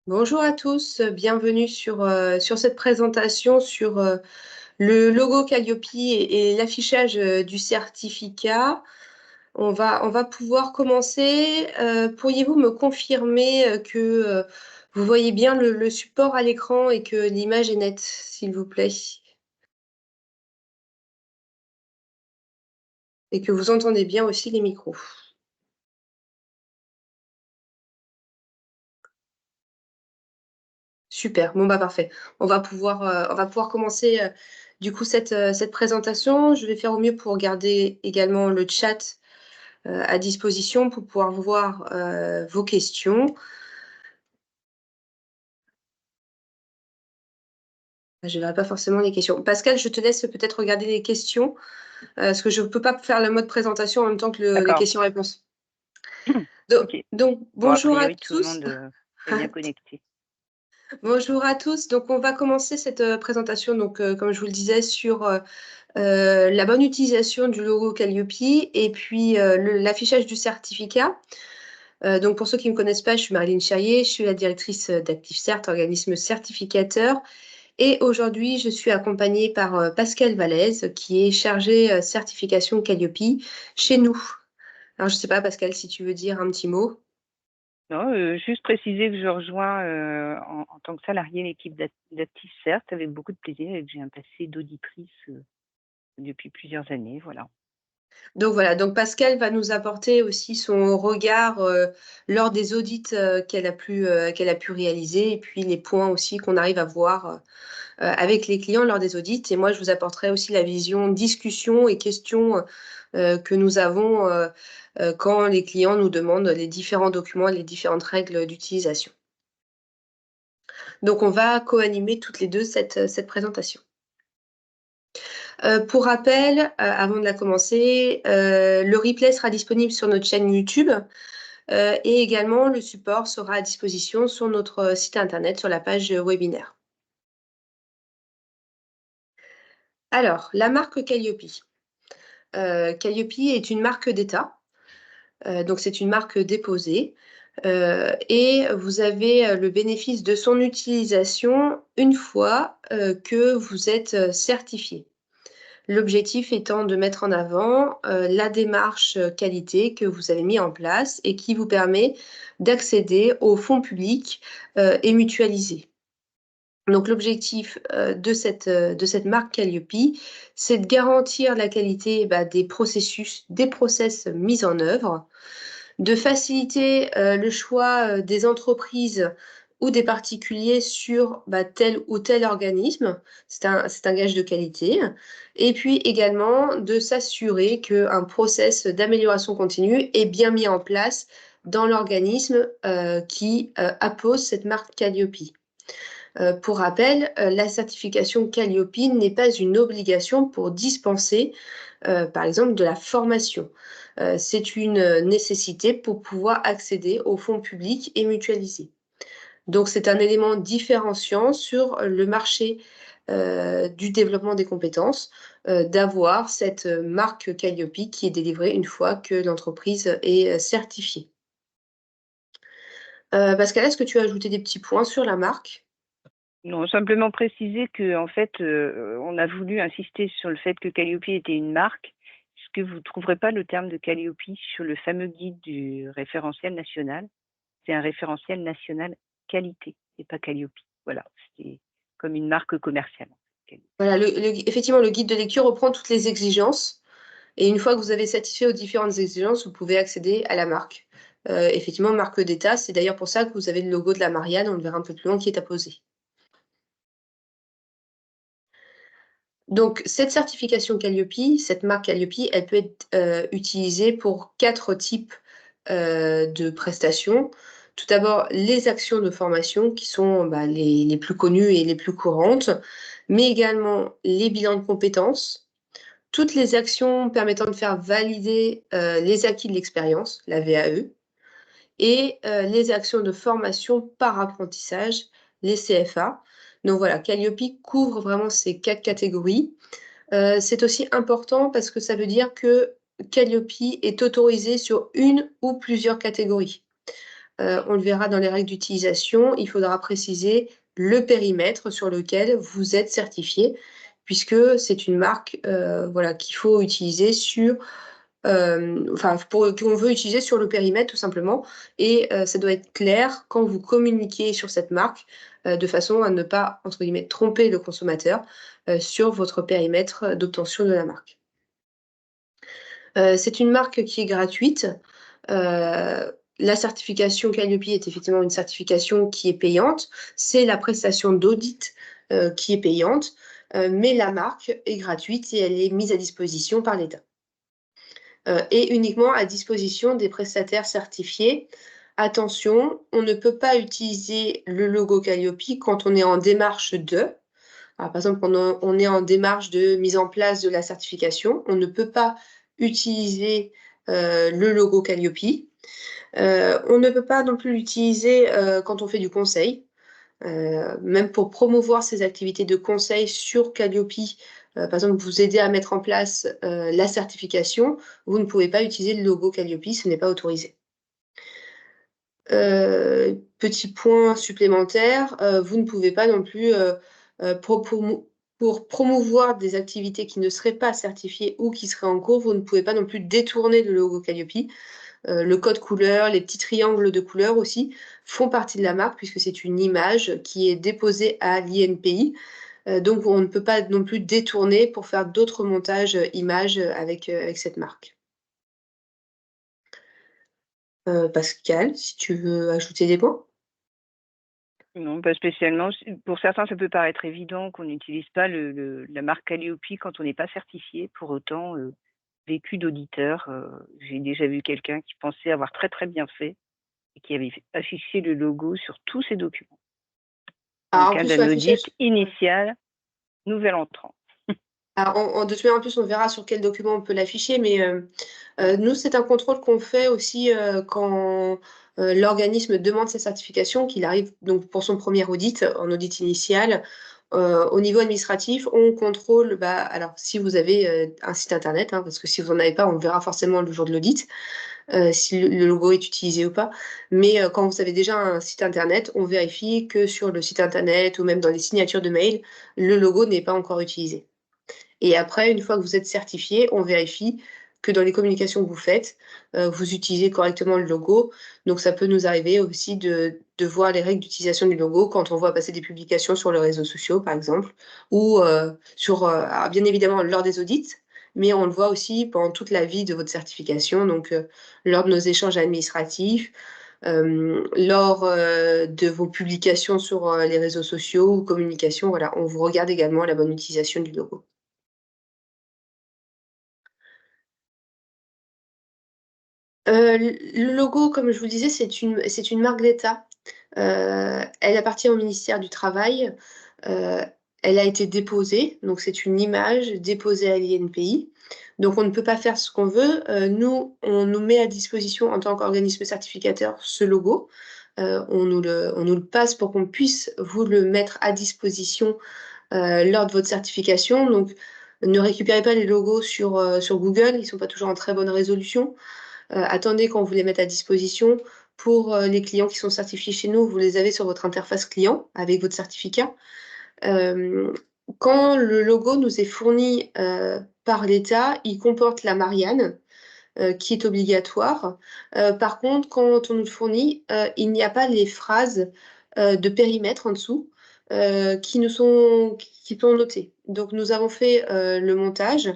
Bonjour à tous, bienvenue sur cette présentation sur le logo Calliope et l'affichage du certificat. On va pouvoir commencer. Pourriez-vous me confirmer que vous voyez bien le support à l'écran et que l'image est nette, s'il vous plaît? Et que vous entendez bien aussi les micros. Super, bon bah parfait. On va pouvoir commencer du coup cette présentation. Je vais faire au mieux pour garder également le chat à disposition pour pouvoir voir vos questions. Je ne verrai pas forcément les questions. Pascal, je te laisse peut-être regarder les questions, parce que je ne peux pas faire le mode présentation en même temps que les D'accord. questions-réponses. Ok. Donc, Bon, a bonjour à priori, tout le tous. monde est bien connecté. Bonjour à tous. Donc, on va commencer cette présentation, donc, comme je vous le disais, sur la bonne utilisation du logo Calliope et puis l'affichage du certificat. Donc, pour ceux qui ne me connaissent pas, je suis Marilyn Cherrier, je suis la directrice d'ActiveCert, organisme certificateur. Et aujourd'hui, je suis accompagnée par Pascal Vallès, qui est chargé certification Calliope chez nous. Alors, je ne sais pas, Pascal, si tu veux dire un petit mot. Non, juste préciser que je rejoins en tant que salarié l'équipe d'ActiveCert avec beaucoup de plaisir et que j'ai un passé d'auditrice depuis plusieurs années. Voilà. Donc voilà, donc Pascal va nous apporter aussi son regard lors des audits qu'elle a pu réaliser et puis les points aussi qu'on arrive à voir avec les clients lors des audits. Et moi, je vous apporterai aussi la vision discussion et questions que nous avons quand les clients nous demandent les différents documents et les différentes règles d'utilisation. Donc, on va co-animer toutes les deux cette présentation. Pour rappel, avant de la commencer, le replay sera disponible sur notre chaîne YouTube et également le support sera à disposition sur notre site internet sur la page webinaire. Alors, la marque Calliope. Calliope est une marque d'État, donc c'est une marque déposée et vous avez le bénéfice de son utilisation une fois que vous êtes certifié. L'objectif étant de mettre en avant la démarche qualité que vous avez mis en place et qui vous permet d'accéder aux fonds publics et mutualisés. Donc l'objectif de cette marque Calliope, c'est de garantir la qualité des processus, des process mis en œuvre, de faciliter le choix des entreprises ou des particuliers sur tel ou tel organisme. C'est un gage de qualité. Et puis également de s'assurer qu'un process d'amélioration continue est bien mis en place dans l'organisme qui appose cette marque Calliope. Pour rappel, la certification Calliope n'est pas une obligation pour dispenser, par exemple, de la formation. C'est une nécessité pour pouvoir accéder aux fonds publics et mutualisés. Donc, c'est un élément différenciant sur le marché du développement des compétences, d'avoir cette marque Calliope qui est délivrée une fois que l'entreprise est certifiée. Pascal, est-ce que tu as ajouté des petits points sur la marque ? Non, simplement préciser que en fait, on a voulu insister sur le fait que Calliope était une marque, puisque vous ne trouverez pas le terme de Calliope sur le fameux guide du référentiel national. C'est un référentiel national qualité et pas Calliope. Voilà, c'est comme une marque commerciale. Voilà, effectivement, le guide de lecture reprend toutes les exigences. Et une fois que vous avez satisfait aux différentes exigences, vous pouvez accéder à la marque. Effectivement, marque d'État, c'est d'ailleurs pour ça que vous avez le logo de la Marianne, on le verra un peu plus loin, qui est apposé. Donc, cette certification Calliope, cette marque Calliope, elle peut être utilisée pour 4 types de prestations. Tout d'abord, les actions de formation qui sont les plus connues et les plus courantes, mais également les bilans de compétences, toutes les actions permettant de faire valider les acquis de l'expérience, la VAE, et les actions de formation par apprentissage, les CFA. Donc voilà, Calliope couvre vraiment ces 4 catégories. C'est aussi important parce que ça veut dire que Calliope est autorisé sur une ou plusieurs catégories. on le verra dans les règles d'utilisation, il faudra préciser le périmètre sur lequel vous êtes certifié, puisque c'est une marque voilà, qu'il faut utiliser sur, qu'on veut utiliser sur le périmètre tout simplement, et ça doit être clair quand vous communiquez sur cette marque, de façon à ne pas, entre guillemets, tromper le consommateur sur votre périmètre d'obtention de la marque. C'est une marque qui est gratuite. La certification Calliope est effectivement une certification qui est payante. C'est la prestation d'audit qui est payante, mais la marque est gratuite et elle est mise à disposition par l'État. Et uniquement à disposition des prestataires certifiés. Attention, on ne peut pas utiliser le logo Calliope quand on est en démarche de. Alors, par exemple, quand on est en démarche de mise en place de la certification, on ne peut pas utiliser le logo Calliope. On ne peut pas non plus l'utiliser quand on fait du conseil. Même pour promouvoir ces activités de conseil sur Calliope, par exemple, vous aider à mettre en place la certification, vous ne pouvez pas utiliser le logo Calliope, ce n'est pas autorisé. Petit point supplémentaire, vous ne pouvez pas non plus, pour promouvoir des activités qui ne seraient pas certifiées ou qui seraient en cours, vous ne pouvez pas non plus détourner le logo Calliope. Le code couleur, les petits triangles de couleur aussi font partie de la marque puisque c'est une image qui est déposée à l'INPI. Donc on ne peut pas non plus détourner pour faire d'autres montages images avec cette marque. Pascal, si tu veux ajouter des points? Non, pas spécialement. Pour certains, ça peut paraître évident qu'on n'utilise pas la marque Calliope quand on n'est pas certifié. Pour autant, vécu d'auditeur, j'ai déjà vu quelqu'un qui pensait avoir très très bien fait et qui avait affiché le logo sur tous ses documents. Dans Ah, le en cadre plus, d'un audit initial, nouvel entrant. Alors, de toute manière, en plus, on verra sur quel document on peut l'afficher, mais nous, c'est un contrôle qu'on fait aussi quand l'organisme demande sa certification, qu'il arrive donc pour son premier audit, en audit initial. Au niveau administratif, on contrôle, alors si vous avez un site internet, hein, parce que si vous n'en avez pas, on le verra forcément le jour de l'audit, si le logo est utilisé ou pas. Mais quand vous avez déjà un site internet, on vérifie que sur le site internet ou même dans les signatures de mail, le logo n'est pas encore utilisé. Et après, une fois que vous êtes certifié, on vérifie que dans les communications que vous faites, vous utilisez correctement le logo. Donc ça peut nous arriver aussi de voir les règles d'utilisation du logo quand on voit passer des publications sur les réseaux sociaux, par exemple, ou alors bien évidemment lors des audits, mais on le voit aussi pendant toute la vie de votre certification, donc lors de nos échanges administratifs, lors de vos publications sur les réseaux sociaux ou communications, voilà, on vous regarde également la bonne utilisation du logo. Le logo, comme je vous le disais, c'est une marque d'État. Elle appartient au ministère du Travail. Heu, Elle a été déposée, donc c'est une image déposée à l'INPI. Donc on ne peut pas faire ce qu'on veut. Nous, on nous met à disposition en tant qu'organisme certificateur ce logo. On nous le passe pour qu'on puisse vous le mettre à disposition, lors de votre certification. Donc ne récupérez pas les logos sur Google, ils ne sont pas toujours en très bonne résolution. Attendez qu'on vous les mette à disposition. Pour les clients qui sont certifiés chez nous, vous les avez sur votre interface client avec votre certificat. Hem, Quand le logo nous est fourni par l'État, il comporte la Marianne, qui est obligatoire. Par contre, quand on nous le fournit, il n'y a pas les phrases de périmètre en dessous qui sont notées. Donc nous avons fait le montage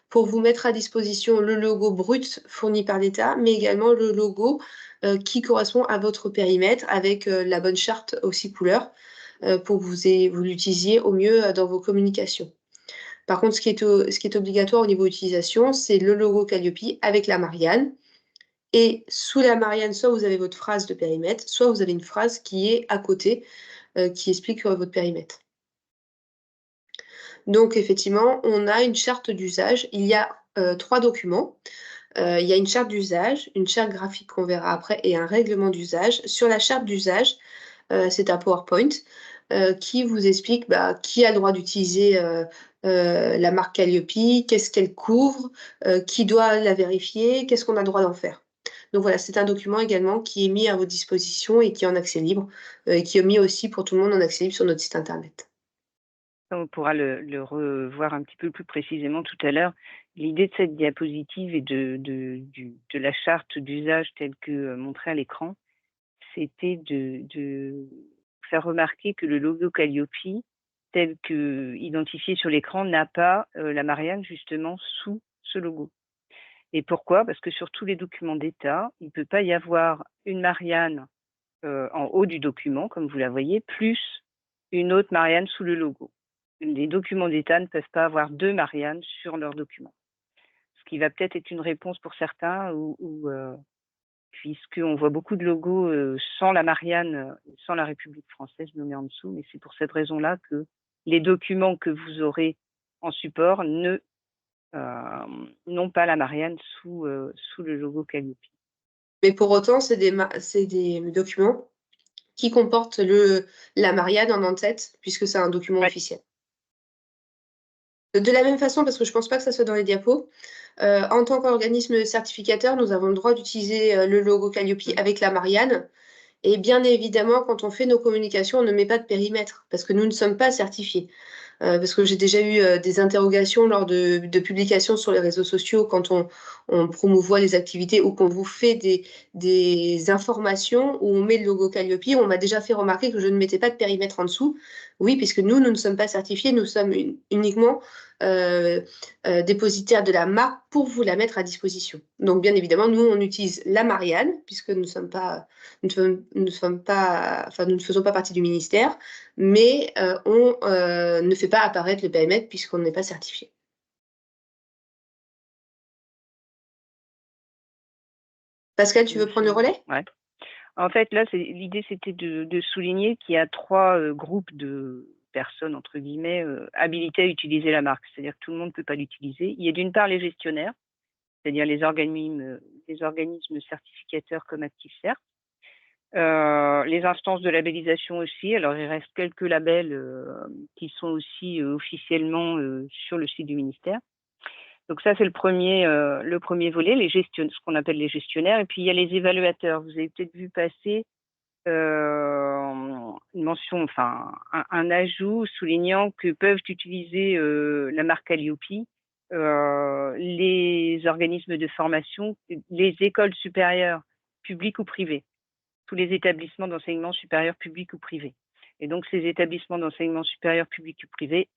pour vous mettre à disposition le logo brut fourni par l'État, mais également le logo qui correspond à votre périmètre avec la bonne charte aussi couleur pour que vous l'utilisiez au mieux dans vos communications. Par contre, ce qui est obligatoire au niveau utilisation, c'est le logo Calliope avec la Marianne, et sous la Marianne, soit vous avez votre phrase de périmètre, soit vous avez une phrase qui est à côté, qui explique votre périmètre. Donc effectivement, on a une charte d'usage. Il y a 3 documents. Il y a une charte d'usage, une charte graphique qu'on verra après et un règlement d'usage. Sur la charte d'usage, c'est un PowerPoint qui vous explique qui a le droit d'utiliser la marque Calliope, qu'est-ce qu'elle couvre, qui doit la vérifier, qu'est-ce qu'on a le droit d'en faire. Donc voilà, c'est un document également qui est mis à votre disposition et qui est en accès libre, et qui est mis aussi pour tout le monde en accès libre sur notre site internet. On pourra le revoir un petit peu plus précisément tout à l'heure. L'idée de cette diapositive et de la charte d'usage telle que montrée à l'écran, c'était de faire remarquer que le logo Calliope, tel que identifié sur l'écran, n'a pas la Marianne justement sous ce logo. Et pourquoi? Parce que sur tous les documents d'État, il ne peut pas y avoir une Marianne en haut du document, comme vous la voyez, plus une autre Marianne sous le logo. Les documents d'État ne peuvent pas avoir deux Mariannes sur leurs documents. Ce qui va peut-être être une réponse pour certains, puisqu'on voit beaucoup de logos sans la Marianne, sans la République française nommée en dessous, mais c'est pour cette raison-là que les documents que vous aurez en support n'ont pas la Marianne sous le logo Calliope. Mais pour autant, c'est des documents qui comportent la Marianne en en-tête, puisque c'est un document officiel. De la même façon, parce que je ne pense pas que ça soit dans les diapos, en tant qu'organisme certificateur, nous avons le droit d'utiliser le logo Calliope avec la Marianne. Et bien évidemment, quand on fait nos communications, on ne met pas de périmètre, parce que nous ne sommes pas certifiés. Parce que j'ai déjà eu des interrogations lors de publications sur les réseaux sociaux quand on promouvoit les activités ou qu'on vous fait des informations où on met le logo Calliope. On m'a déjà fait remarquer que je ne mettais pas de périmètre en dessous. Oui, puisque nous ne sommes pas certifiés, nous sommes uniquement dépositaires de la marque pour vous la mettre à disposition. Donc bien évidemment, nous, on utilise la Marianne, puisque nous ne faisons pas partie du ministère, mais on ne fait pas apparaître le périmètre puisqu'on n'est pas certifié. Pascal, tu veux prendre le relais? Ouais. En fait, là, l'idée, c'était de souligner qu'il y a trois groupes de personnes, entre guillemets, habilitées à utiliser la marque. C'est-à-dire que tout le monde ne peut pas l'utiliser. Il y a d'une part les gestionnaires, c'est-à-dire les organismes certificateurs comme ActiveCert. Les instances de labellisation aussi. Alors, il reste quelques labels qui sont aussi officiellement sur le site du ministère. Donc ça, c'est le premier volet, ce qu'on appelle les gestionnaires. Et puis, il y a les évaluateurs. Vous avez peut-être vu passer une mention, enfin, un ajout soulignant que peuvent utiliser la marque Calliope les organismes de formation, les écoles supérieures publiques ou privées, tous les établissements d'enseignement supérieur public ou privé. Et donc, ces établissements d'enseignement supérieur public ou privé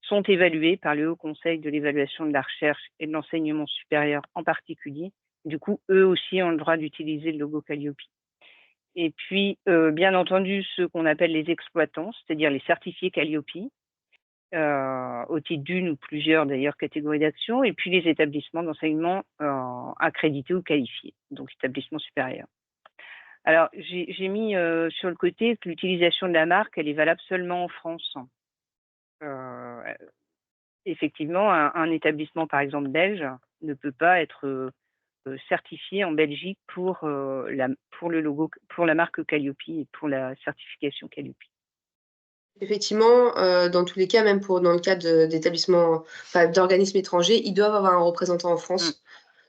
sont évalués par le Haut Conseil de l'évaluation de la recherche et de l'enseignement supérieur en particulier. Du coup, eux aussi ont le droit d'utiliser le logo Calliope. Et puis, bien entendu, ceux qu'on appelle les exploitants, c'est-à-dire les certifiés Calliope, au titre d'une ou plusieurs d'ailleurs catégories d'action, et puis les établissements d'enseignement accrédités ou qualifiés, donc établissements supérieurs. Alors, j'ai mis sur le côté que l'utilisation de la marque, elle est valable seulement en France. Effectivement, un établissement, par exemple, belge, ne peut pas être certifié en Belgique pour le logo, pour la marque Calliope et pour la certification Calliope. Effectivement, dans tous les cas, même dans le cadre d'établissements, d'organismes étrangers, ils doivent avoir un représentant en France.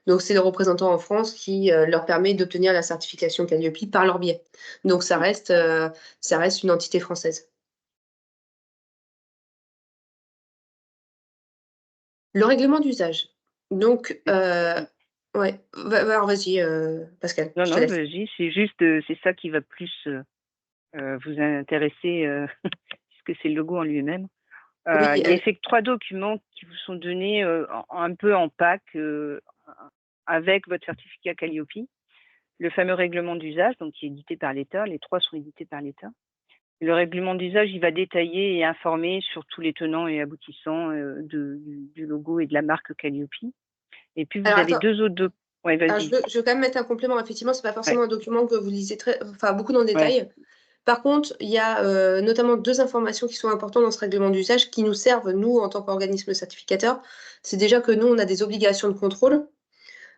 Donc, c'est le représentant en France qui leur permet d'obtenir la certification Calliope par leur biais. Donc, ça reste une entité française. Le règlement d'usage. Donc, ouais, alors vas-y, Pascal. Non, je te laisse. vas-y, c'est juste, c'est ça qui va plus vous intéresser, puisque c'est le logo en lui-même. Oui, il y a 3 documents qui vous sont donnés un peu en pack avec votre certificat Calliope. Le fameux règlement d'usage, donc qui est édité par l'État. Les 3 sont édités par l'État. Le règlement d'usage, il va détailler et informer sur tous les tenants et aboutissants du logo et de la marque Calliope. Et puis, vous avez 2 autres documents. Ouais, vas-y. Je veux quand même mettre un complément. Effectivement, ce n'est pas forcément un document que vous lisez beaucoup dans le détail. Ouais. Par contre, il y a notamment 2 informations qui sont importantes dans ce règlement d'usage qui nous servent, nous, en tant qu'organisme certificateur. C'est déjà que nous, on a des obligations de contrôle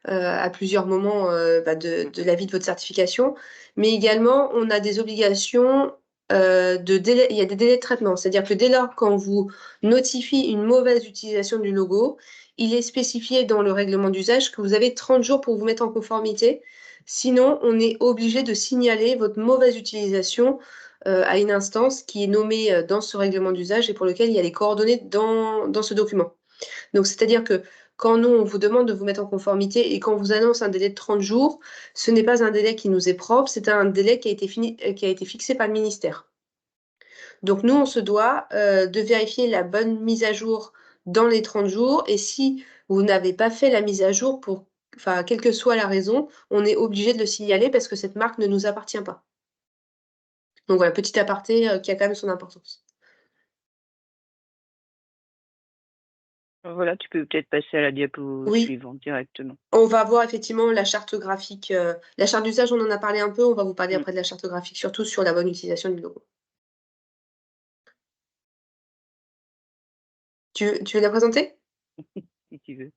à plusieurs moments de la vie de votre certification. Mais également, on a des obligations de délai. Il y a des délais de traitement. C'est-à-dire que dès lors, quand vous notifiez une mauvaise utilisation du logo, il est spécifié dans le règlement d'usage que vous avez 30 jours pour vous mettre en conformité Sinon, on est obligé de signaler votre mauvaise utilisation à une instance qui est nommée dans ce règlement d'usage et pour lequel il y a les coordonnées dans ce document. Donc, c'est-à-dire que quand nous, on vous demande de vous mettre en conformité et qu'on vous annonce un délai de 30 jours, ce n'est pas un délai qui nous est propre, c'est un délai qui a été fixé par le ministère. Donc, nous, on se doit de vérifier la bonne mise à jour dans les 30 jours. Et si vous n'avez pas fait la mise à jour, quelle que soit la raison, on est obligé de le signaler parce que cette marque ne nous appartient pas. Donc voilà, petit aparté qui a quand même son importance. Voilà, tu peux peut-être passer à la diapo Oui. suivante directement. On va voir effectivement la charte graphique. La charte d'usage, on en a parlé un peu. On va vous parler après de la charte graphique, surtout sur la bonne utilisation du logo. Tu veux la présenter? Si tu veux.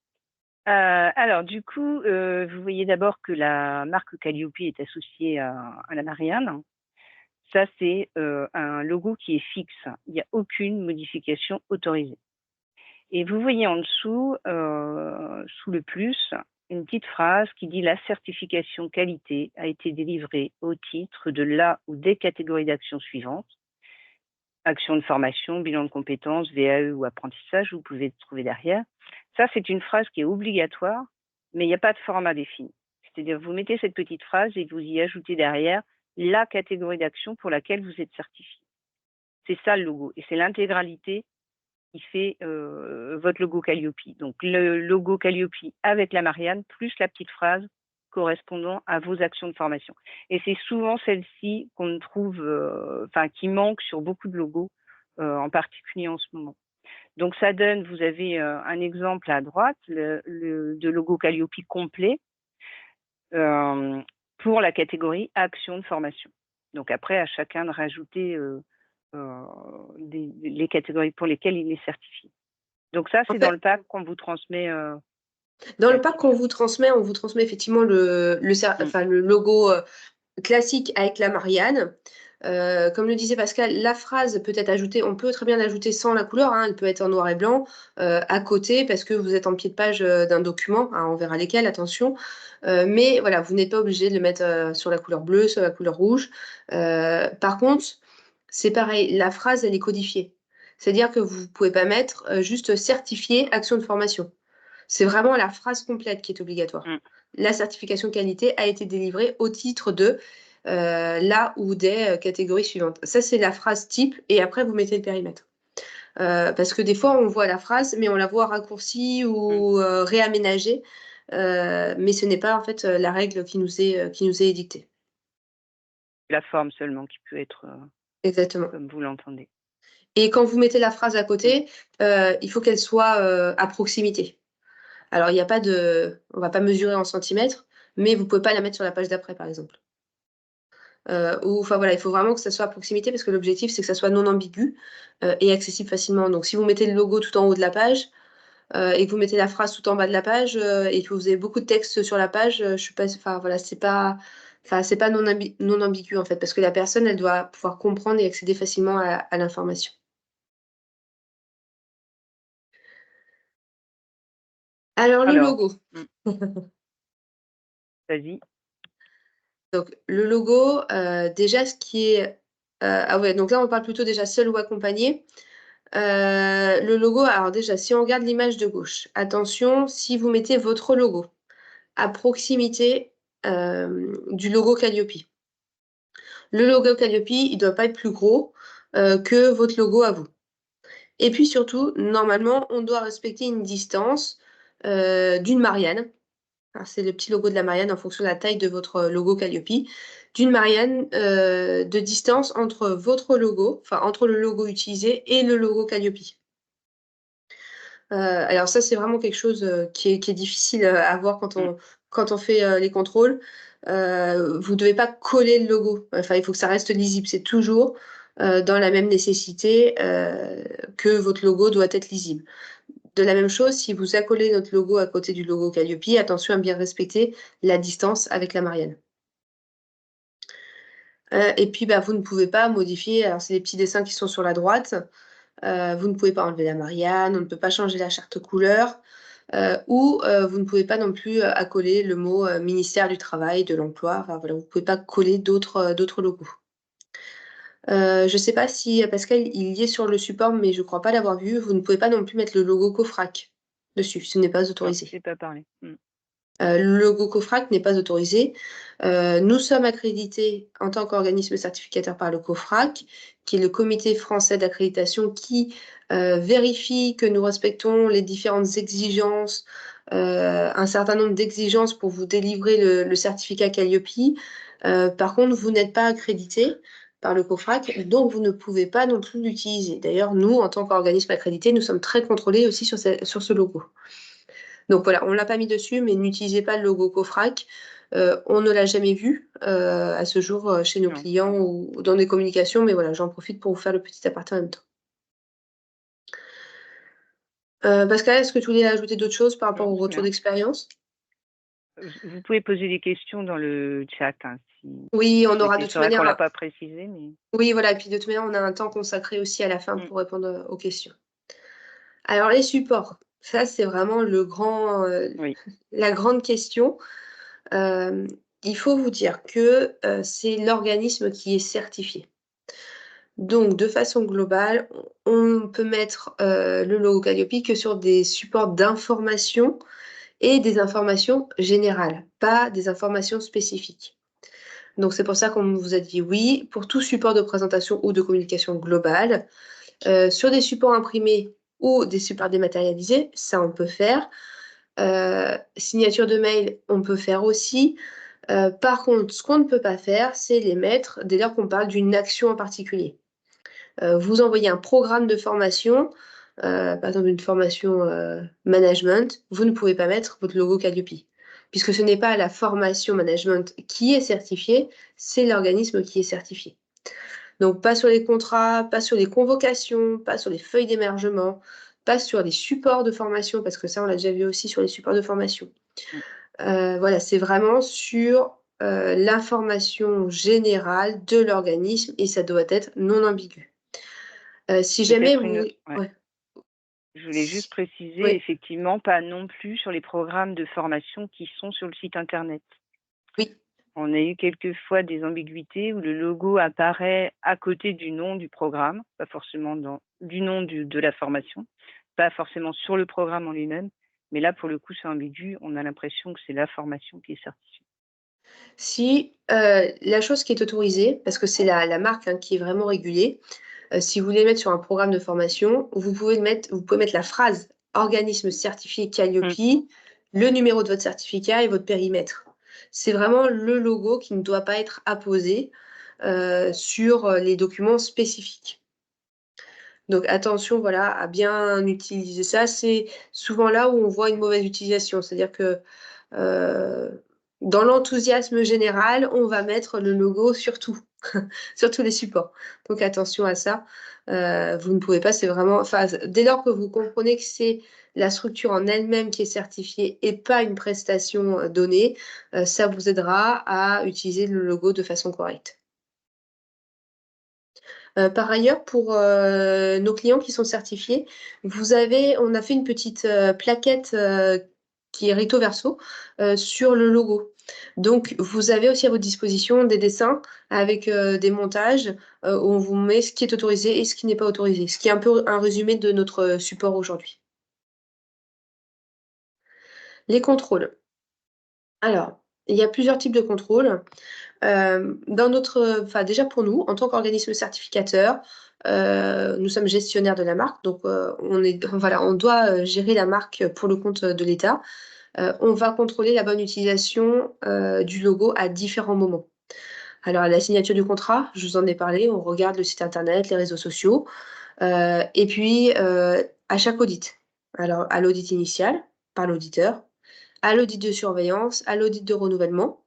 Alors du coup, vous voyez d'abord que la marque Calliope est associée à la Marianne. Ça, c'est un logo qui est fixe. Il n'y a aucune modification autorisée. Et vous voyez en dessous, sous le plus, une petite phrase qui dit « La certification qualité a été délivrée au titre de la ou des catégories d'actions suivantes. Action de formation, bilan de compétences, VAE ou apprentissage », vous pouvez le trouver derrière. Ça, c'est une phrase qui est obligatoire, mais il n'y a pas de format défini. C'est-à-dire, vous mettez cette petite phrase et vous y ajoutez derrière la catégorie d'action pour laquelle vous êtes certifié. C'est ça le logo, et c'est l'intégralité qui fait votre logo Calliope. Donc, le logo Calliope avec la Marianne, plus la petite phrase correspondant à vos actions de formation. Et c'est souvent celle-ci qu'on trouve, qui manque sur beaucoup de logos, en particulier en ce moment. Donc, ça donne, vous avez un exemple à droite, de logo Calliope complet pour la catégorie action de formation. Donc, après, à chacun de rajouter les catégories pour lesquelles il est certifié. Donc ça, c'est dans le pack qu'on vous transmet. Dans le pack qu'on vous transmet, on vous transmet effectivement le logo classique avec la Marianne. Comme le disait Pascal, la phrase peut être ajoutée, on peut très bien l'ajouter sans la couleur, hein, elle peut être en noir et blanc à côté parce que vous êtes en pied de page d'un document, hein, on verra lesquels, attention. Mais voilà, vous n'êtes pas obligé de le mettre sur la couleur bleue, sur la couleur rouge. Par contre, c'est pareil, la phrase, elle est codifiée. C'est-à-dire que vous ne pouvez pas mettre juste certifié action de formation. C'est vraiment la phrase complète qui est obligatoire. La certification qualité a été délivrée au titre de la ou des catégories suivantes. Ça, c'est la phrase type et après, vous mettez le périmètre. Parce que des fois, on voit la phrase, mais on la voit raccourcie ou réaménagée. Mais ce n'est pas en fait la règle qui nous est édictée. La forme seulement qui peut être Exactement. comme vous l'entendez. Et quand vous mettez la phrase à côté, il faut qu'elle soit à proximité. Alors, il n'y a pas de... On ne va pas mesurer en centimètres, mais vous ne pouvez pas la mettre sur la page d'après, par exemple. Il faut vraiment que ça soit à proximité parce que l'objectif, c'est que ça soit non ambigu et accessible facilement. Donc, si vous mettez le logo tout en haut de la page et que vous mettez la phrase tout en bas de la page et que vous avez beaucoup de texte sur la page, je suis pas... c'est pas non ambigu, en fait, parce que la personne, elle doit pouvoir comprendre et accéder facilement à l'information. Alors, le logo. Vas-y. Donc, le logo, déjà, ce qui est... donc là, on parle plutôt déjà seul ou accompagné. Le logo, alors déjà, si on regarde l'image de gauche, attention, si vous mettez votre logo à proximité du logo Calliope. Le logo Calliope, il ne doit pas être plus gros que votre logo à vous. Et puis surtout, normalement, on doit respecter une distance d'une Marianne. C'est le petit logo de la Marianne en fonction de la taille de votre logo Calliope. D'une Marianne de distance entre votre logo, enfin entre le logo utilisé et le logo Calliope. Alors ça, c'est vraiment quelque chose qui est difficile à voir quand on fait les contrôles. Vous ne devez pas coller le logo. Enfin, il faut que ça reste lisible. C'est toujours dans la même nécessité que votre logo doit être lisible. De la même chose, si vous accolez notre logo à côté du logo Calliope, attention à bien respecter la distance avec la Marianne. Et puis, vous ne pouvez pas modifier, alors c'est les petits dessins qui sont sur la droite, vous ne pouvez pas enlever la Marianne, on ne peut pas changer la charte couleur. ou vous ne pouvez pas non plus accoler le mot ministère du Travail, de l'Emploi. Enfin, voilà, vous ne pouvez pas coller d'autres logos. Je ne sais pas si Pascal, il y est sur le support, mais je ne crois pas l'avoir vu. Vous ne pouvez pas non plus mettre le logo COFRAC dessus, ce n'est pas Non, autorisé. je n'ai pas parlé. Le logo COFRAC n'est pas autorisé. Nous sommes accrédités en tant qu'organisme certificateur par le COFRAC, qui est le comité français d'accréditation qui vérifie que nous respectons les différentes exigences, un certain nombre d'exigences pour vous délivrer le certificat Calliope. Par contre, vous n'êtes pas accrédité par le COFRAC, donc vous ne pouvez pas non plus l'utiliser. D'ailleurs, nous, en tant qu'organisme accrédité, nous sommes très contrôlés aussi sur ce logo. Donc voilà, on ne l'a pas mis dessus, mais n'utilisez pas le logo COFRAC. On ne l'a jamais vu à ce jour chez nos clients ou dans des communications, mais voilà, j'en profite pour vous faire le petit aparté en même temps. Pascal, est-ce que tu voulais ajouter d'autres choses par rapport au retour d'expérience? Vous pouvez poser des questions dans le chat. Oui, on aura de toute c'est vrai manière. qu'on l'a pas précisé, mais. Oui, voilà, et puis de toute manière, on a un temps consacré aussi à la fin pour répondre aux questions. Alors, les supports, ça, c'est vraiment la grande question. Il faut vous dire que c'est l'organisme qui est certifié. Donc, de façon globale, on peut mettre le logo Calliope que sur des supports d'information et des informations générales, pas des informations spécifiques. Donc, c'est pour ça qu'on vous a dit oui pour tout support de présentation ou de communication globale. Sur des supports imprimés ou des supports dématérialisés, ça on peut faire. Signature de mail, on peut faire aussi. Par contre, ce qu'on ne peut pas faire, c'est les mettre dès lors qu'on parle d'une action en particulier. Vous envoyez un programme de formation, par exemple une formation management, vous ne pouvez pas mettre votre logo Calliope, puisque ce n'est pas la formation management qui est certifiée, c'est l'organisme qui est certifié. Donc pas sur les contrats, pas sur les convocations, pas sur les feuilles d'émergement, pas sur les supports de formation, parce que ça on l'a déjà vu aussi sur les supports de formation. Voilà, c'est vraiment sur l'information générale de l'organisme et ça doit être non ambigu. Si jamais vous... Je voulais juste préciser, effectivement, pas non plus sur les programmes de formation qui sont sur le site internet. Oui. On a eu quelques fois des ambiguïtés où le logo apparaît à côté du nom du programme, pas forcément du nom de la formation, pas forcément sur le programme en lui-même, mais là, pour le coup, c'est ambigu. On a l'impression que c'est la formation qui est certifiée. Si la chose qui est autorisée, parce que c'est la marque qui est vraiment régulée, si vous voulez mettre sur un programme de formation, vous pouvez mettre la phrase organisme certifié Calliope, le numéro de votre certificat et votre périmètre. C'est vraiment le logo qui ne doit pas être apposé sur les documents spécifiques. Donc attention, voilà, à bien utiliser ça. C'est souvent là où on voit une mauvaise utilisation. C'est-à-dire que dans l'enthousiasme général, on va mettre le logo sur tout, sur tous les supports. Donc attention à ça. Vous ne pouvez pas, c'est vraiment... Enfin, dès lors que vous comprenez que c'est la structure en elle-même qui est certifiée et pas une prestation donnée, ça vous aidera à utiliser le logo de façon correcte. Par ailleurs, pour nos clients qui sont certifiés, on a fait une petite plaquette qui est recto verso sur le logo. Donc, vous avez aussi à votre disposition des dessins avec des montages où on vous met ce qui est autorisé et ce qui n'est pas autorisé, ce qui est un peu un résumé de notre support aujourd'hui. Les contrôles. Alors, il y a plusieurs types de contrôles. Déjà pour nous, en tant qu'organisme certificateur, nous sommes gestionnaires de la marque, donc on doit gérer la marque pour le compte de l'État. On va contrôler la bonne utilisation du logo à différents moments. Alors, à la signature du contrat, je vous en ai parlé, on regarde le site internet, les réseaux sociaux, et puis à chaque audit. Alors, à l'audit initial, par l'auditeur, à l'audit de surveillance, à l'audit de renouvellement,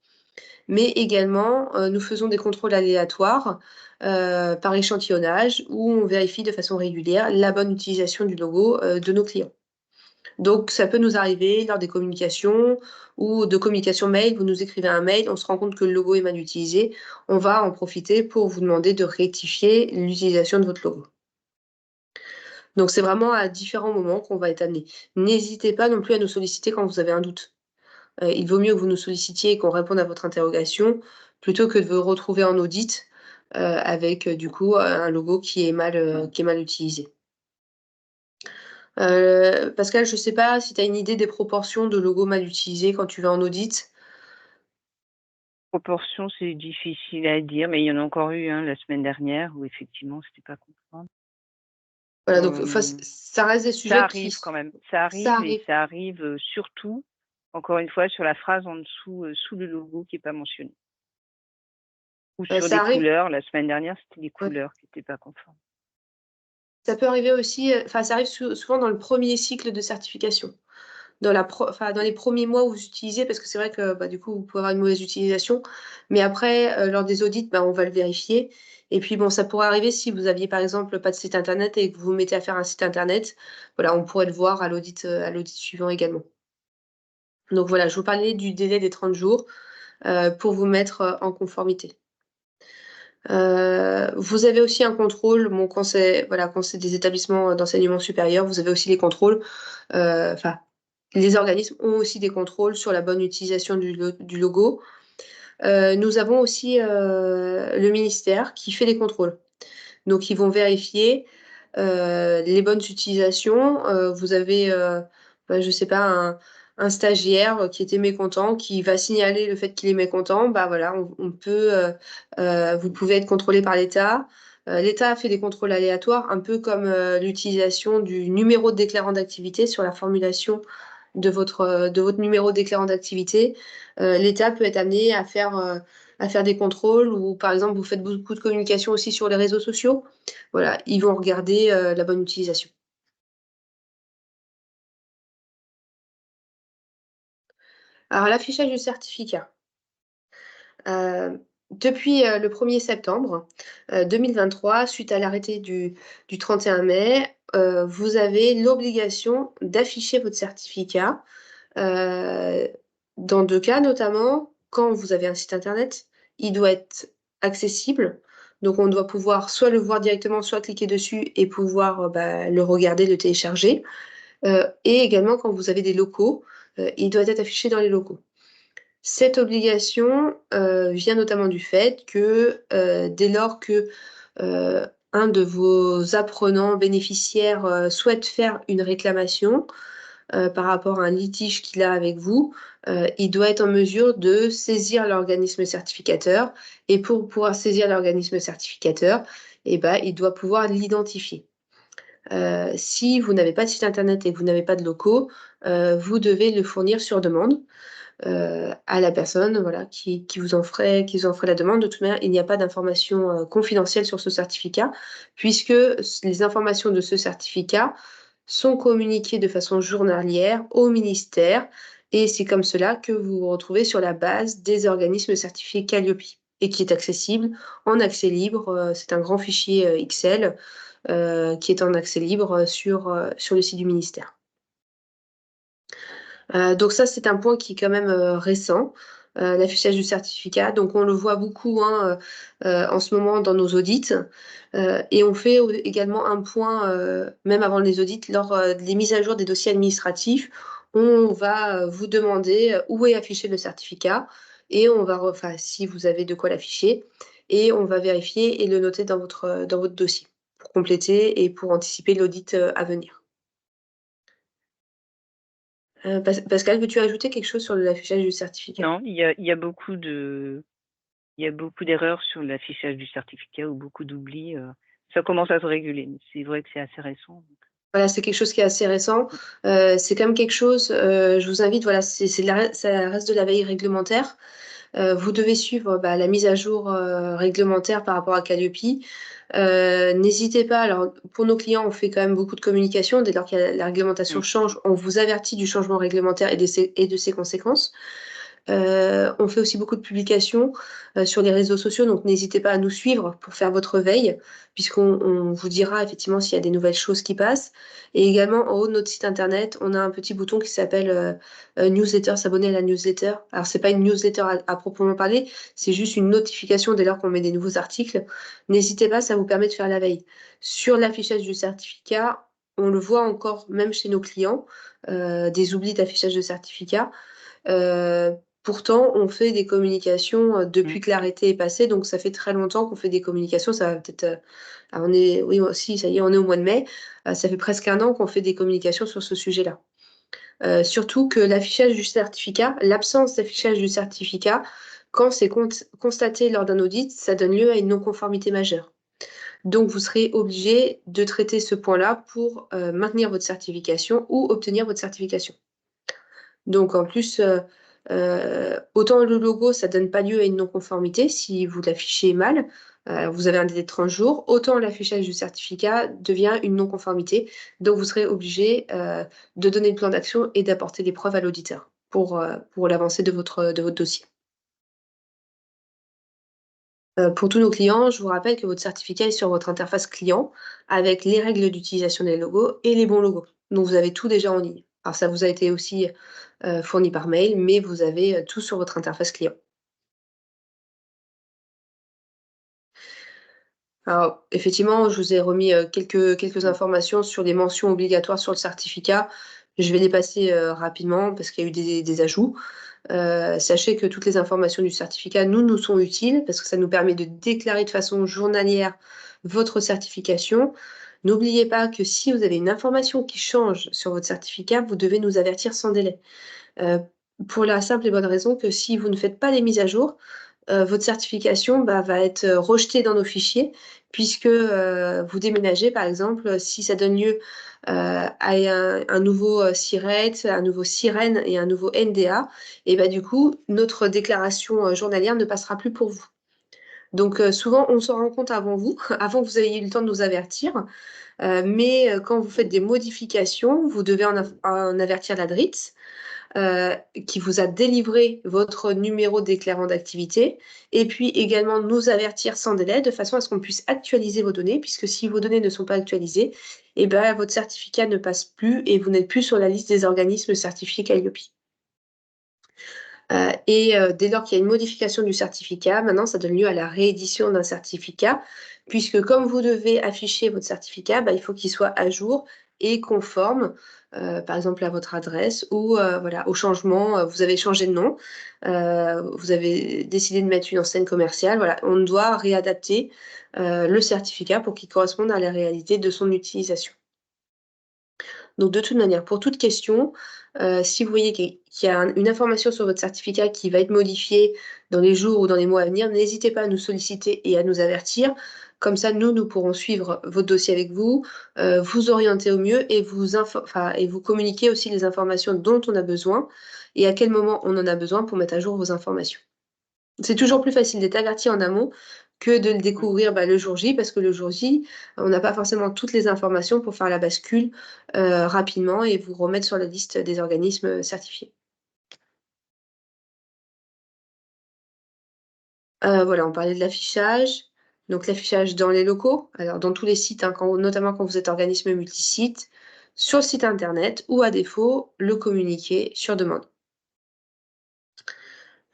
mais également, nous faisons des contrôles aléatoires par échantillonnage où on vérifie de façon régulière la bonne utilisation du logo de nos clients. Donc ça peut nous arriver lors des communications ou de communications mail, vous nous écrivez un mail, on se rend compte que le logo est mal utilisé, on va en profiter pour vous demander de rectifier l'utilisation de votre logo. Donc, c'est vraiment à différents moments qu'on va être amené. N'hésitez pas non plus à nous solliciter quand vous avez un doute. Il vaut mieux que vous nous sollicitiez et qu'on réponde à votre interrogation plutôt que de vous retrouver en audit avec du coup un logo qui est mal utilisé. Pascal, je ne sais pas si tu as une idée des proportions de logos mal utilisés quand tu vas en audit? Proportion, c'est difficile à dire, mais il y en a encore eu la semaine dernière où effectivement, c'était pas conforme. Voilà, donc ça reste des Ça sujets arrive qui quand même. Ça ça arrive et arrive. ça arrive surtout, encore une fois, sur la phrase en dessous, sous le logo qui est pas mentionné. Ou sur Ça des arrive. couleurs. La semaine dernière, c'était des Ouais. couleurs qui étaient pas conformes. Ça peut arriver aussi, ça arrive souvent dans le premier cycle de certification. Dans les premiers mois où vous utilisez, parce que c'est vrai que, du coup, vous pouvez avoir une mauvaise utilisation. Mais après, lors des audits, on va le vérifier. Et puis bon, ça pourrait arriver si vous aviez, par exemple, pas de site internet et que vous vous mettez à faire un site internet. Voilà, on pourrait le voir à l'audit suivant également. Donc voilà, je vous parlais du délai des 30 jours, pour vous mettre, en conformité. Vous avez aussi un contrôle, bon, quand c'est des établissements d'enseignement supérieur, vous avez aussi les contrôles, enfin, les organismes ont aussi des contrôles sur la bonne utilisation du logo. Nous avons aussi, le ministère qui fait les contrôles. Donc ils vont vérifier, les bonnes utilisations. Vous avez, je sais pas, un stagiaire qui était mécontent, qui va signaler le fait qu'il est mécontent. Voilà, on peut, vous pouvez être contrôlé par l'État. L'État a fait des contrôles aléatoires, un peu comme, l'utilisation du numéro de déclarant d'activité sur la formulation de votre numéro déclarant d'activité. L'État peut être amené à faire des contrôles ou par exemple, vous faites beaucoup de communication aussi sur les réseaux sociaux. Voilà, ils vont regarder, la bonne utilisation. Alors l'affichage du certificat. Depuis, le 1er septembre, 2023, suite à l'arrêté du 31 mai, vous avez l'obligation d'afficher votre certificat. Dans 2 cas notamment, quand vous avez un site internet, il doit être accessible, donc on doit pouvoir soit le voir directement, soit cliquer dessus et pouvoir, le regarder, le télécharger. Et également quand vous avez des locaux, il doit être affiché dans les locaux. Cette obligation, vient notamment du fait que, dès lors que, un de vos apprenants bénéficiaires, souhaite faire une réclamation, par rapport à un litige qu'il a avec vous, il doit être en mesure de saisir l'organisme certificateur et pour pouvoir saisir l'organisme certificateur il doit pouvoir l'identifier. Si vous n'avez pas de site internet et que vous n'avez pas de locaux, vous devez le fournir sur demande, à la personne, voilà, qui vous en ferait la demande. De toute manière, il n'y a pas d'informations, confidentielles sur ce certificat puisque les informations de ce certificat sont communiquées de façon journalière au ministère et c'est comme cela que vous vous retrouvez sur la base des organismes certifiés Calliope et qui est accessible en accès libre. C'est un grand fichier, Excel, qui est en accès libre, sur le site du ministère. Donc ça, c'est un point qui est quand même, récent, l'affichage du certificat. Donc on le voit beaucoup, en ce moment dans nos audits, et on fait également un point, même avant les audits, lors, des mises à jour des dossiers administratifs. On va, vous demander, où est affiché le certificat et on va si vous avez de quoi l'afficher et on va vérifier et le noter dans votre dossier pour compléter et pour anticiper l'audit, à venir. Pascal, veux-tu ajouter quelque chose sur l'affichage du certificat? Non, il y a beaucoup d'erreurs sur l'affichage du certificat ou beaucoup d'oublis. Ça commence à se réguler, mais c'est vrai que c'est assez récent. Donc. Voilà, c'est quelque chose qui est assez récent. C'est quand même quelque chose, je vous invite, voilà, ça reste de la veille réglementaire. Vous devez suivre, la mise à jour, réglementaire par rapport à Calliope. N'hésitez pas, alors pour nos clients, on fait quand même beaucoup de communication. Dès lors que la réglementation change, on vous avertit du changement réglementaire et de ses conséquences. On fait aussi beaucoup de publications, sur les réseaux sociaux, donc n'hésitez pas à nous suivre pour faire votre veille, puisqu'on vous dira effectivement s'il y a des nouvelles choses qui passent et également en haut de notre site internet, on a un petit bouton qui s'appelle, newsletter, s'abonner à la newsletter. Alors c'est pas une newsletter à proprement parler, c'est juste une notification dès lors qu'on met des nouveaux articles. N'hésitez pas, ça vous permet de faire la veille. Sur l'affichage du certificat, on le voit encore même chez nos clients, des oublis d'affichage de certificats. Pourtant, on fait des communications, Mmh. depuis que l'arrêté est passé, donc ça fait très longtemps qu'on fait des communications. Ça va peut-être, on est oui, si, ça y est, on est au mois de mai. Ça fait presque 1 an qu'on fait des communications sur ce sujet-là. Surtout que l'affichage du certificat, l'absence d'affichage du certificat, quand c'est constaté lors d'un audit, ça donne lieu à une non-conformité majeure. Donc vous serez obligé de traiter ce point-là pour, maintenir votre certification ou obtenir votre certification. Donc en plus, autant le logo, ça donne pas lieu à une non-conformité si vous l'affichez mal, vous avez un délai de 30 jours, autant l'affichage du certificat devient une non-conformité. Donc vous serez obligé, de donner le plan d'action et d'apporter des preuves à l'auditeur pour l'avancée de votre dossier. Pour tous nos clients, je vous rappelle que votre certificat est sur votre interface client avec les règles d'utilisation des logos et les bons logos. Donc vous avez tout déjà en ligne. Alors ça vous a été aussi, fourni par mail, mais vous avez, tout sur votre interface client. Alors effectivement, je vous ai remis, quelques Mmh. informations sur les mentions obligatoires sur le certificat. Je vais les passer, rapidement parce qu'il y a eu des ajouts. Sachez que toutes les informations du certificat nous sont utiles parce que ça nous permet de déclarer de façon journalière votre certification. N'oubliez pas que si vous avez une information qui change sur votre certificat, vous devez nous avertir sans délai. Heu, pour la simple et bonne raison que si vous ne faites pas les mises à jour, votre certification, bah, va être, rejetée dans nos fichiers puisque, vous déménagez par exemple, si ça donne lieu, à un nouveau, SIRET, un nouveau SIREN et un nouveau NDA et bah, du coup, notre déclaration, journalière ne passera plus pour vous. Donc, souvent on s'en rend compte avant vous, avant que vous ayez eu le temps de nous avertir, mais, quand vous faites des modifications, vous devez en avertir la DRITS heu, qui vous a délivré votre numéro déclarant d'activité et puis également nous avertir sans délai de façon à ce qu'on puisse actualiser vos données puisque si vos données ne sont pas actualisées et ben, votre certificat ne passe plus et vous n'êtes plus sur la liste des organismes certifiés Calliope. Dès lors qu'il y a une modification du certificat, maintenant ça donne lieu à la réédition d'un certificat puisque comme vous devez afficher votre certificat, bah, il faut qu'il soit à jour et conforme, par exemple à votre adresse ou voilà, au changement, vous avez changé de nom, vous avez décidé de mettre une enseigne commerciale, voilà, on doit réadapter, le certificat pour qu'il corresponde à la réalité de son utilisation. Donc de toute manière, pour toute question, si vous voyez qu'il y a une information sur votre certificat qui va être modifiée dans les jours ou dans les mois à venir, n'hésitez pas à nous solliciter et à nous avertir. Comme ça, nous pourrons suivre votre dossier avec vous, vous orienter au mieux et vous communiquer aussi les informations dont on a besoin et à quel moment on en a besoin pour mettre à jour vos informations. C'est toujours plus facile d'être averti en amont que de le Mmh. découvrir, bah, le jour J, parce que le jour J, on n'a pas forcément toutes les informations pour faire la bascule, rapidement et vous remettre sur la liste des organismes, certifiés. Voilà, on parlait de l'affichage, donc l'affichage dans les locaux, alors dans tous les sites, hein, notamment quand vous êtes organisme multisite, sur le site internet ou à défaut, le communiqué sur demande.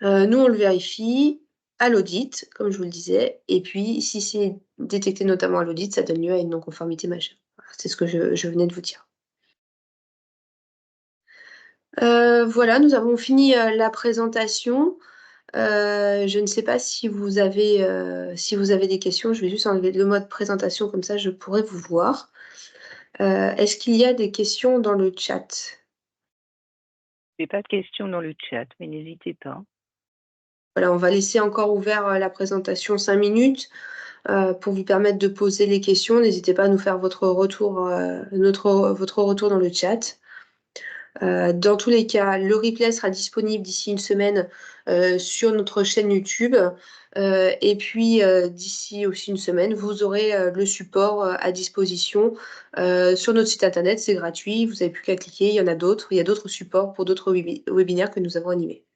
Nous, on le vérifie à l'audit, comme je vous le disais et puis si c'est détecté notamment à l'audit, ça donne lieu à une non-conformité majeure. Voilà, c'est ce que je venais de vous dire. Voilà, nous avons fini, la présentation. Je ne sais pas si vous avez des questions. Je vais juste enlever le mode présentation, comme ça je pourrai vous voir. Est-ce qu'il y a des questions dans le chat? J'ai pas de questions dans le chat, mais n'hésitez pas. Voilà, on va laisser encore ouvert, la présentation 5 minutes. Pour vous permettre de poser les questions. N'hésitez pas à nous faire votre retour dans le chat. Dans tous les cas, le replay sera disponible d'ici une semaine, sur notre chaîne YouTube, et puis, d'ici aussi une semaine, vous aurez, le support, à disposition, sur notre site internet. C'est gratuit, vous n'avez plus qu'à cliquer, il y a d'autres supports pour d'autres webinaires que nous avons animés.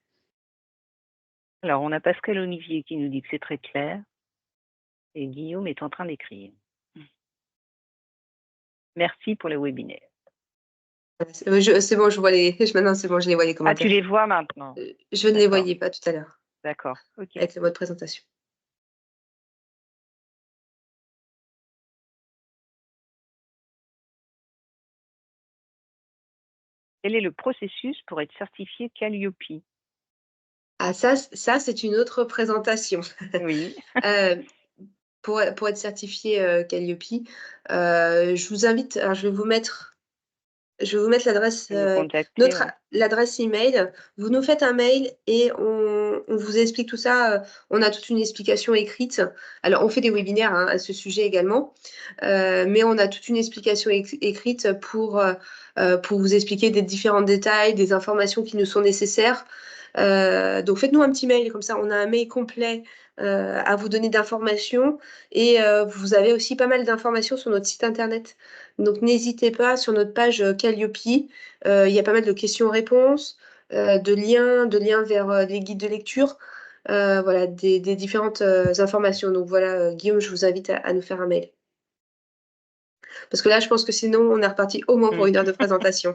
Alors, on a Pascal Olivier qui nous dit que c'est très clair et Guillaume est en train d'écrire. Merci pour le webinaire. C'est bon, je vois les maintenant c'est bon, je les vois les Ah, tu commentaires. les vois maintenant? Je ne les D'accord, voyais pas tout à l'heure d'accord, OK. avec le mode présentation. Quel est le processus pour être certifié Calliope? Ah ça c'est une autre présentation. Oui, Heu, pour être certifié, Calliope, je vous invite alors je vais vous mettre l'adresse, vous contacter, ouais. l'adresse email. Vous nous faites un mail et on vous explique tout ça, on a toute une explication écrite. Alors on fait des webinaires, hein, à ce sujet également, mais on a toute une explication écrite pour vous expliquer des différents détails, des informations qui nous sont nécessaires. Donc faites-nous un petit mail, comme ça on a un mail complet, à vous donner d'informations et vous avez aussi pas mal d'informations sur notre site internet. Donc n'hésitez pas sur notre page, Calliope, il y a pas mal de questions-réponses, de liens vers, des guides de lecture, voilà des différentes, informations. Donc voilà, Guillaume, je vous invite à nous faire un mail. Parce que là, je pense que sinon on est reparti au moins pour Mmh. 1 heure de présentation.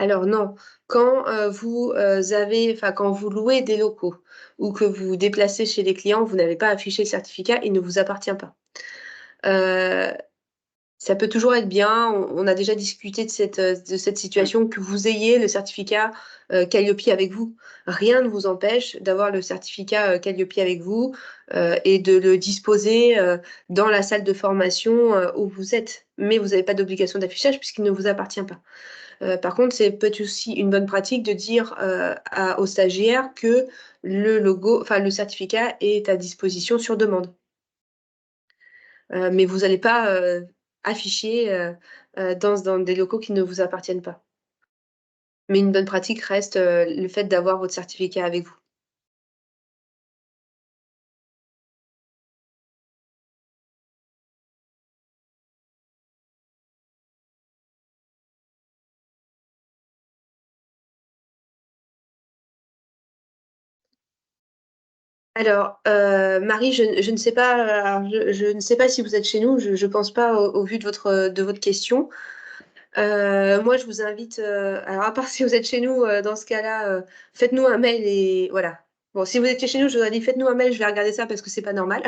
Alors non, quand, quand vous louez des locaux ou que vous vous déplacez chez les clients, vous n'avez pas affiché le certificat, il ne vous appartient pas. Heu Ça peut toujours être bien. On a déjà discuté de cette Mmh. situation, que vous ayez le certificat, Calliope avec vous. Rien ne vous empêche d'avoir le certificat, Calliope avec vous, et de le disposer, dans la salle de formation, où vous êtes. Mais vous n'avez pas d'obligation d'affichage puisqu'il ne vous appartient pas. Par contre, c'est peut-être aussi une bonne pratique de dire, aux stagiaires que le certificat est à disposition sur demande. Mais vous allez pas, afficher, dans des locaux qui ne vous appartiennent pas. Mais une bonne pratique reste, le fait d'avoir votre certificat avec vous. Alors, Marie, je ne sais pas, alors je ne sais pas si vous êtes chez nous, je pense pas au vu de votre question. Moi, je vous invite, alors à part si vous êtes chez nous, dans ce cas-là, faites-nous un mail et voilà. Bon, si vous étiez chez nous, je vous aurais dit: «Faites-nous un mail, je vais regarder ça parce que c'est pas normal».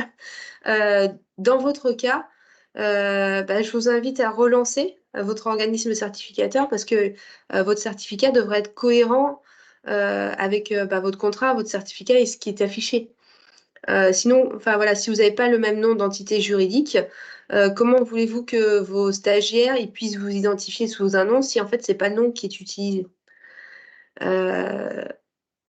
Dans votre cas, je vous invite à relancer, votre organisme certificateur parce que, votre certificat devrait être cohérent, avec, votre contrat, votre certificat et ce qui est affiché. Sinon, enfin voilà, si vous n'avez pas le même nom d'entité juridique, comment voulez-vous que vos stagiaires, ils puissent vous identifier sous un nom si en fait c'est pas le nom qui est utilisé? Heu,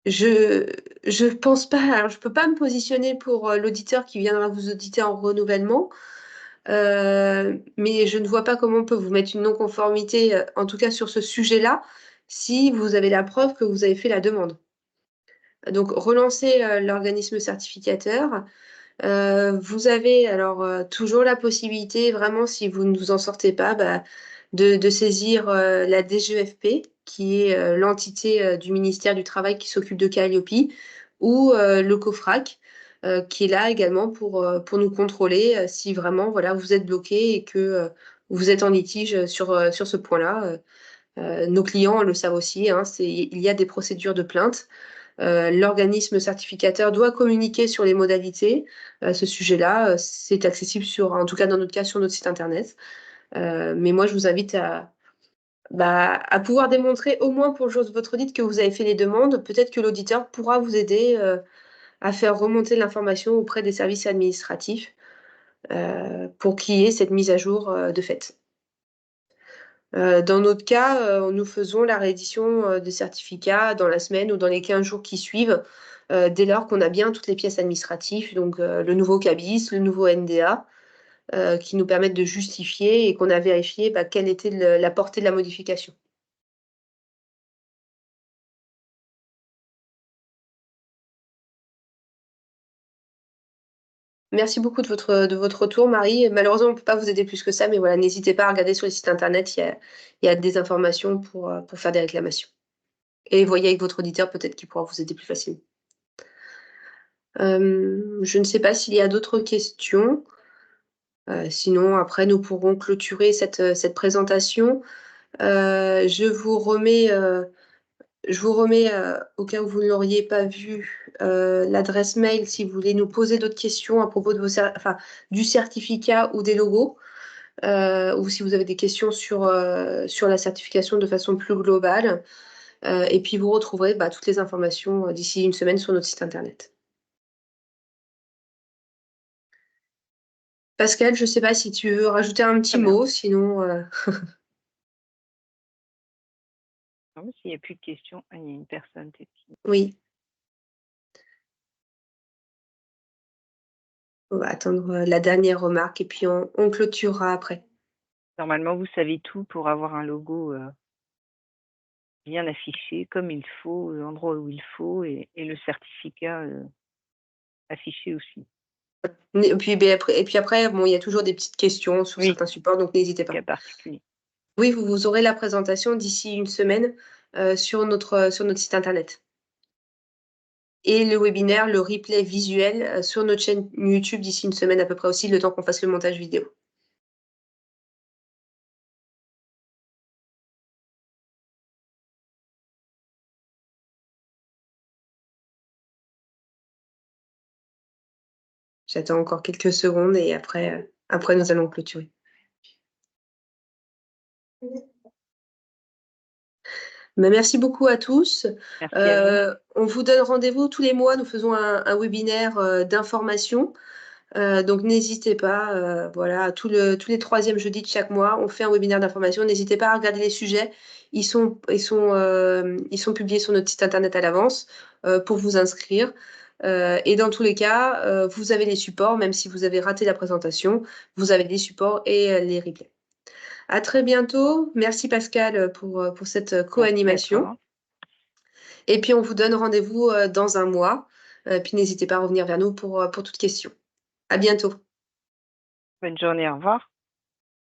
je je pense pas, alors je peux pas me positionner pour, l'auditeur qui viendra vous auditer en renouvellement, mais je ne vois pas comment on peut vous mettre une non-conformité, en tout cas sur ce sujet-là, si vous avez la preuve que vous avez fait la demande. Donc relancez, l'organisme certificateur. Vous avez alors, toujours la possibilité, vraiment si vous ne vous en sortez pas, de saisir, la DGEFP qui est, l'entité, du ministère du Travail qui s'occupe de Calliope ou, le COFRAC, qui est là également pour nous contrôler, si vraiment, voilà, vous êtes bloqué et que, vous êtes en litige, sur ce point-là. Nos clients le savent aussi, hein, il y a des procédures de plainte. L'organisme certificateur doit communiquer sur les modalités. Ce sujet-là, c'est accessible sur en tout cas dans notre cas, sur notre site internet. Mais moi, je vous invite à pouvoir démontrer au moins pour le jour de votre audit que vous avez fait les demandes. Peut-être que l'auditeur pourra vous aider, à faire remonter l'information auprès des services administratifs, pour qu'il y ait cette mise à jour, de fait. Dans notre cas, nous faisons la réédition, des certificats dans la semaine ou dans les 15 jours qui suivent, dès lors qu'on a bien toutes les pièces administratives, donc le nouveau CABIS, le nouveau NDA, qui nous permettent de justifier et qu'on a vérifié, quelle était la portée de la modification. Merci beaucoup de votre retour, Marie. Malheureusement, on ne peut pas vous aider plus que ça, mais voilà, n'hésitez pas à regarder sur les sites internet, il y a des informations pour faire des réclamations et voyez avec votre auditeur, peut-être qu'il pourra vous aider plus facilement. Je ne sais pas s'il y a d'autres questions. Sinon après nous pourrons clôturer cette présentation. Je vous remets, Je vous remets, au cas où vous ne l'auriez pas vu, l'adresse mail si vous voulez nous poser d'autres questions à propos de du certificat ou des logos, ou si vous avez des questions sur la certification de façon plus globale. Et puis vous retrouverez toutes les informations d'ici une semaine sur notre site internet. Pascal, je ne sais pas si tu veux rajouter un petit Très bien. mot, sinon. Non, mais s'il n'y a plus de questions, il y a une personne qui... Oui. On va attendre la dernière remarque et puis on clôturera après. Normalement, vous savez tout pour avoir un logo bien affiché, comme il faut, l'endroit où il faut, et le certificat affiché aussi. Et puis après, bon, il y a toujours des petites questions sur certains supports, donc n'hésitez pas. Cas particulier. Oui, vous aurez la présentation d'ici une semaine sur notre site internet. Et le webinaire, le replay visuel sur notre chaîne YouTube d'ici une semaine à peu près aussi, le temps qu'on fasse le montage vidéo. J'attends encore quelques secondes et après nous allons clôturer. Merci beaucoup à tous. Merci à vous. On vous donne rendez-vous tous les mois. Nous faisons un webinaire d'information. Donc n'hésitez pas, voilà, tous les troisièmes jeudis de chaque mois, on fait un webinaire d'information. N'hésitez pas à regarder les sujets. Ils sont publiés sur notre site internet à l'avance pour vous inscrire. Et dans tous les cas, vous avez les supports, même si vous avez raté la présentation, vous avez les supports et les replays. À très bientôt. Merci Pascal pour cette co-animation. Et puis on vous donne rendez-vous dans un mois. Puis n'hésitez pas à revenir vers nous pour toute question. À bientôt. Bonne journée, au revoir.